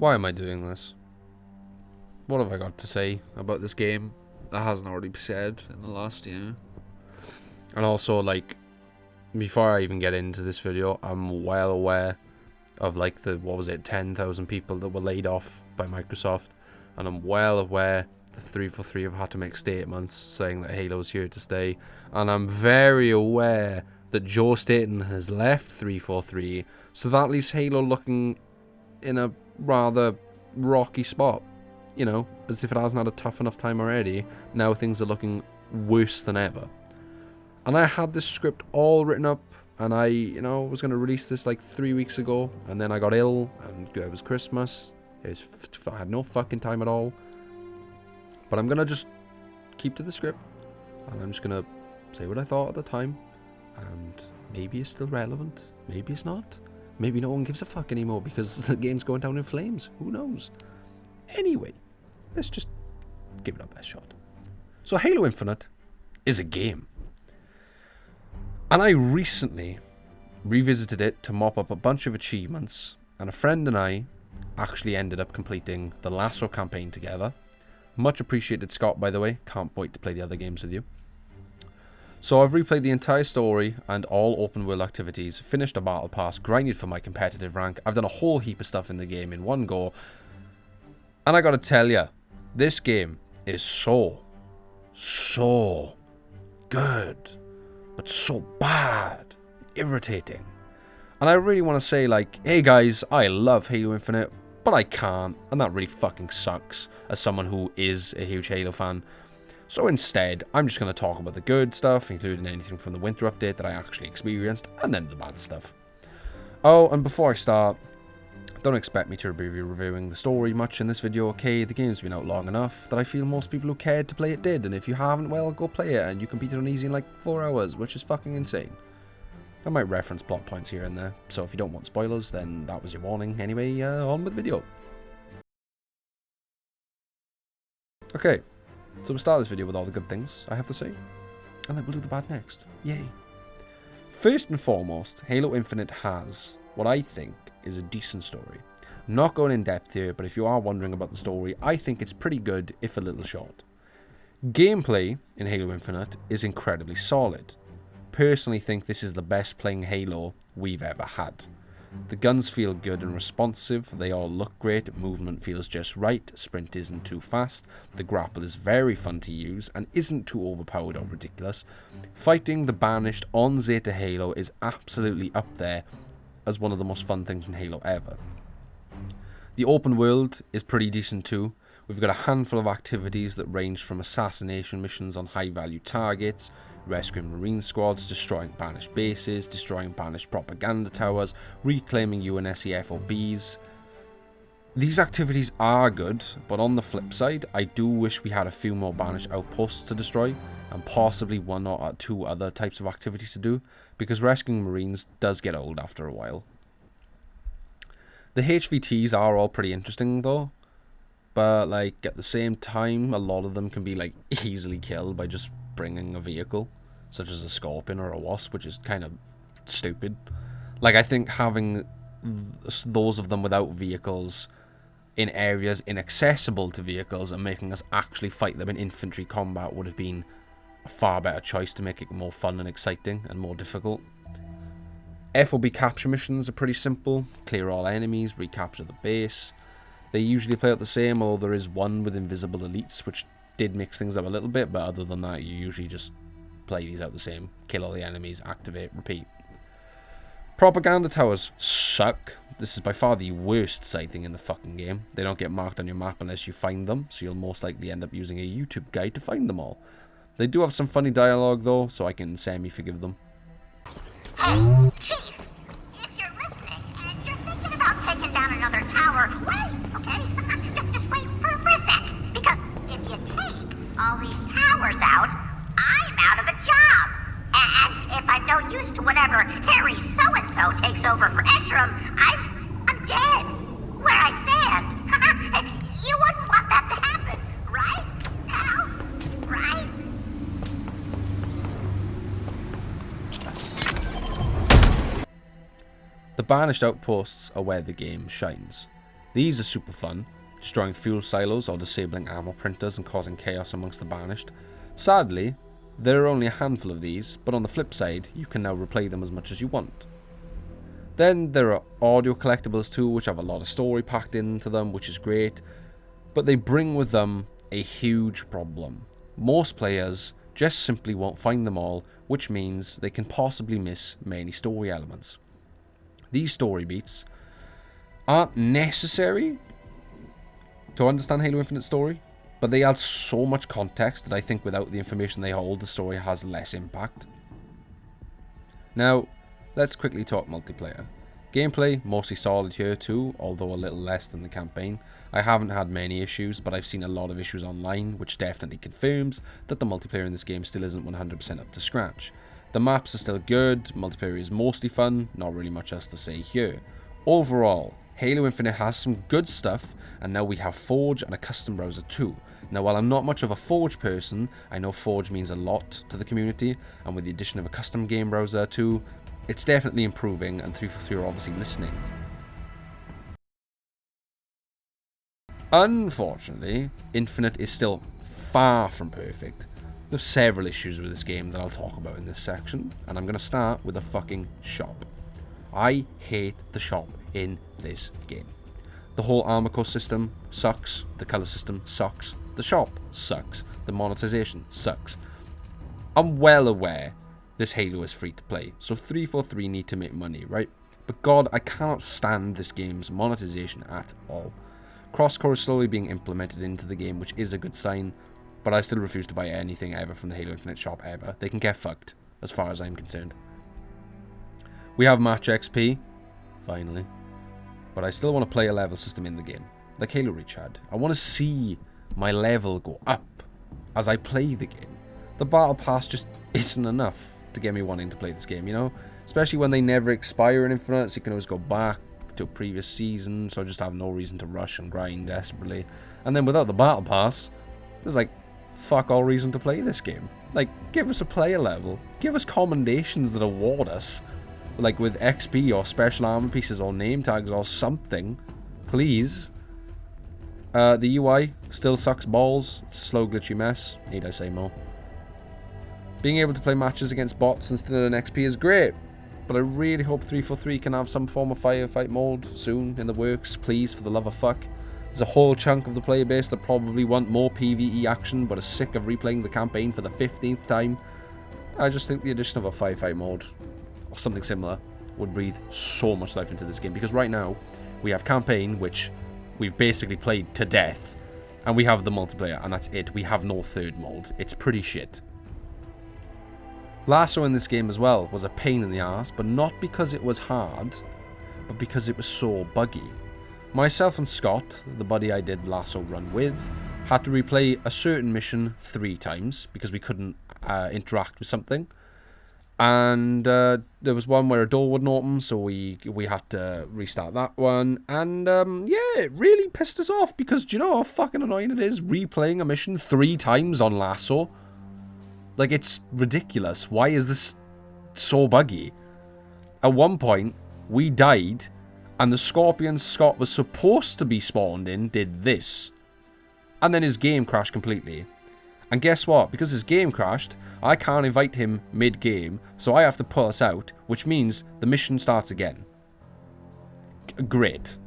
Why am I doing this? What have I got to say about this game that hasn't already been said in the last year? And also, like, before I even get into this video, I'm well aware of, like, the, 10,000 people that were laid off by Microsoft. And I'm well aware that 343 have had to make statements saying that Halo's here to stay. And I'm very aware that Joe Staten has left 343, so that leaves Halo looking in a rather rocky spot. You know, as if it hasn't had a tough enough time already, now things are looking worse than ever. And I had this script all written up, and I, was going to release this like 3 weeks ago, and then I got ill, and it was Christmas. I had no fucking time at all. But I'm going to just keep to the script, and I'm just going to say what I thought at the time, and maybe it's still relevant, maybe it's not. Maybe no one gives a fuck anymore because the game's going down in flames. Who knows? Anyway, let's just give it our best shot. So Halo Infinite is a game. And I recently revisited it to mop up a bunch of achievements, and a friend and I actually ended up completing the Lasso campaign together. Much appreciated, Scott, by the way. Can't wait to play the other games with you. So I've replayed the entire story and all open world activities, finished a battle pass, grinded for my competitive rank. I've done a whole heap of stuff in the game in one go. And I gotta tell ya, this game is so good, but so bad, irritating. And I really want to say, like, hey guys, I love Halo Infinite, but I can't, and that really fucking sucks as someone who is a huge Halo fan. So instead, I'm just going to talk about the good stuff, including anything from the winter update that I actually experienced, and then the bad stuff. Oh, and before I start, don't expect me to be reviewing the story much in this video, okay? The game's been out long enough that I feel most people who cared to play it did, and if you haven't, well, go play it, and you can beat it on easy in like 4 hours, which is fucking insane. I might reference plot points here and there, so if you don't want spoilers, then that was your warning. Anyway, on with the video. Okay, so we'll start this video with all the good things I have to say, and then we'll do the bad next. Yay. First and foremost, Halo Infinite has what I think is a decent story. Not going in depth here, but if you are wondering about the story, I think it's pretty good, if a little short. Gameplay in Halo Infinite is incredibly solid. Personally think this is the best playing Halo we've ever had. The guns feel good and responsive, they all look great, movement feels just right, sprint isn't too fast, the grapple is very fun to use and isn't too overpowered or ridiculous. Fighting the Banished on Zeta Halo is absolutely up there as one of the most fun things in Halo ever. The open world is pretty decent too. We've got a handful of activities that range from assassination missions on high value targets, rescuing Marine squads, destroying Banished bases, destroying Banished propaganda towers, reclaiming UNSC FOBs. These activities are good, but on the flip side, I do wish we had a few more Banished outposts to destroy, and possibly 1 or 2 other types of activities to do, because rescuing Marines does get old after a while. The HVTs are all pretty interesting though, but like at the same time, a lot of them can be like easily killed by just bringing a vehicle, such as a Scorpion or a Wasp, which is kind of stupid. Like, I think having those of them without vehicles in areas inaccessible to vehicles and making us actually fight them in infantry combat would have been a far better choice to make it more fun and exciting and more difficult. FOB capture missions are pretty simple. Clear all enemies, recapture the base. They usually play out the same, although there is one with invisible elites, which did mix things up a little bit, but other than that, you usually just play these out the same. Kill all the enemies, activate, repeat. Propaganda towers suck. This is by far the worst side thing in the fucking game. They don't get marked on your map unless you find them, so you'll most likely end up using a YouTube guide to find them all. They do have some funny dialogue though, so I can semi-forgive them. Hey, Chief, if you're listening and you're thinking about taking down another tower, wait, okay? just wait for a sec, because if you take all these towers out, I'm out of a job. And if I'm no use to whatever Harry so-and-so takes over for Esheram, I'm dead. Where I stand. You wouldn't want that to happen, right? Al? Right? The Banished outposts are where the game shines. These are super fun, destroying fuel silos or disabling armor printers and causing chaos amongst the banished. Sadly, there are only a handful of these, but on the flip side, you can now replay them as much as you want. Then there are audio collectibles too, which have a lot of story packed into them, which is great, but they bring with them a huge problem. Most players just simply won't find them all, which means they can possibly miss many story elements. These story beats aren't necessary to understand Halo Infinite's story, but they add so much context that I think without the information they hold, the story has less impact. Now, let's quickly talk multiplayer. Gameplay, mostly solid here too, although a little less than the campaign. I haven't had many issues, but I've seen a lot of issues online, which definitely confirms that the multiplayer in this game still isn't 100% up to scratch. The maps are still good, multiplayer is mostly fun, not really much else to say here. Overall, Halo Infinite has some good stuff, and now we have Forge and a custom browser too. Now, while I'm not much of a Forge person, I know Forge means a lot to the community, and with the addition of a custom game browser too, it's definitely improving, and 343 are obviously listening. Unfortunately, Infinite is still far from perfect. There's several issues with this game that I'll talk about in this section, and I'm going to start with the fucking shop. I hate the shop in this game. The whole armor core system sucks, the color system sucks, the shop sucks, the monetization sucks. I'm well aware this Halo is free to play, so 343 need to make money, right? But god, I cannot stand this game's monetization at all. Crosscore is slowly being implemented into the game, which is a good sign, but I still refuse to buy anything ever from the Halo Infinite shop ever. They can get fucked, as far as I'm concerned. We have match XP, finally, but I still want to play a level system in the game, like Halo Reach had. I want to see my level go up as I play the game. The battle pass just isn't enough to get me wanting to play this game, you know? Especially when they never expire in Infinite, so you can always go back to a previous season, so I just have no reason to rush and grind desperately. And then without the battle pass, there's like fuck all reason to play this game. Like, give us a player level, give us commendations that award us, like with XP or special armor pieces or name tags or something, please. The UI still sucks balls. It's a slow, glitchy mess. Need I say more? Being able to play matches against bots instead of an XP is great, but I really hope 343 can have some form of firefight mode soon in the works, please, for the love of fuck. There's a whole chunk of the player base that probably want more PvE action, but are sick of replaying the campaign for the 15th time. I just think the addition of a firefight mode, or something similar, would breathe so much life into this game, because right now, we have campaign, which we've basically played to death, and we have the multiplayer, and that's it. We have no third mode. It's pretty shit. Lasso in this game as well was a pain in the ass, but not because it was hard, but because it was so buggy. Myself and Scott, the buddy I did Lasso run with, had to replay a certain mission 3 times because we couldn't interact with something. And there was one where a door wouldn't open, so we had to restart that one. And yeah, it really pissed us off because do you know how fucking annoying it is replaying a mission 3 times on Lasso? Like, it's ridiculous. Why is this so buggy? At one point, we died, and the scorpion Scott was supposed to be spawned in did this. And then his game crashed completely. And guess what? Because his game crashed, I can't invite him mid-game, so I have to pull us out, which means the mission starts again. Great.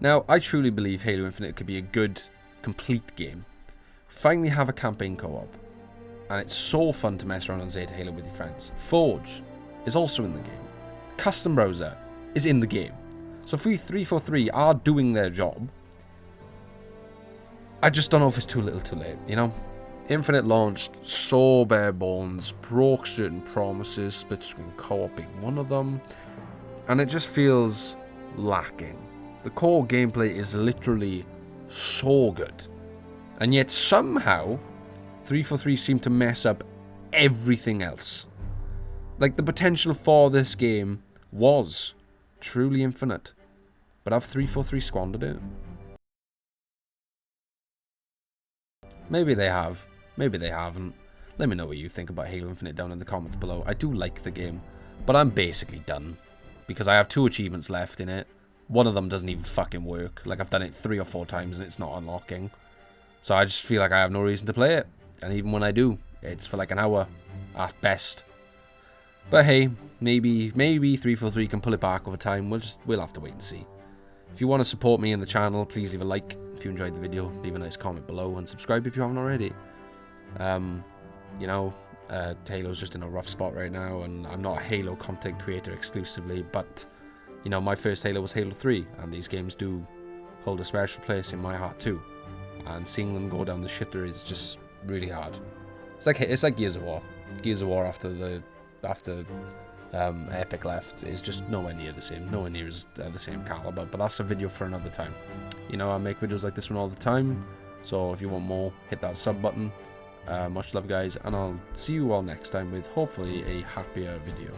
Now, I truly believe Halo Infinite could be a good, complete game. Finally have a campaign co-op. And it's so fun to mess around on Zeta Halo with your friends. Forge is also in the game. Custom browser is in the game. So if 343 are doing their job, I just don't know if it's too little too late, you know? Infinite launched so bare bones, broke certain promises, split screen co-op being one of them, and it just feels lacking. The core gameplay is literally so good. And yet somehow, 343 seem to mess up everything else. Like, the potential for this game was truly infinite. But have 343 squandered it? Maybe they have. Maybe they haven't. Let me know what you think about Halo Infinite down in the comments below. I do like the game, but I'm basically done. Because I have 2 achievements left in it. One of them doesn't even fucking work. Like, I've done it 3 or 4 times and it's not unlocking. So I just feel like I have no reason to play it. And even when I do, it's for like an hour at best. But hey, maybe 343 can pull it back over time. We'll have to wait and see. If you want to support me and the channel, please leave a like. If you enjoyed the video, leave a nice comment below and subscribe if you haven't already. You know, Halo's just in a rough spot right now, and I'm not a Halo content creator exclusively, but you know, my first Halo was Halo 3, and these games do hold a special place in my heart too. And seeing them go down the shitter is just really hard. It's like Gears of War. Gears of War after Epic left is just nowhere near the same, nowhere near the same caliber. But that's a video for another time. You know, I make videos like this one all the time, so if you want more, hit that sub button. Much love, guys, and I'll see you all next time with hopefully a happier video.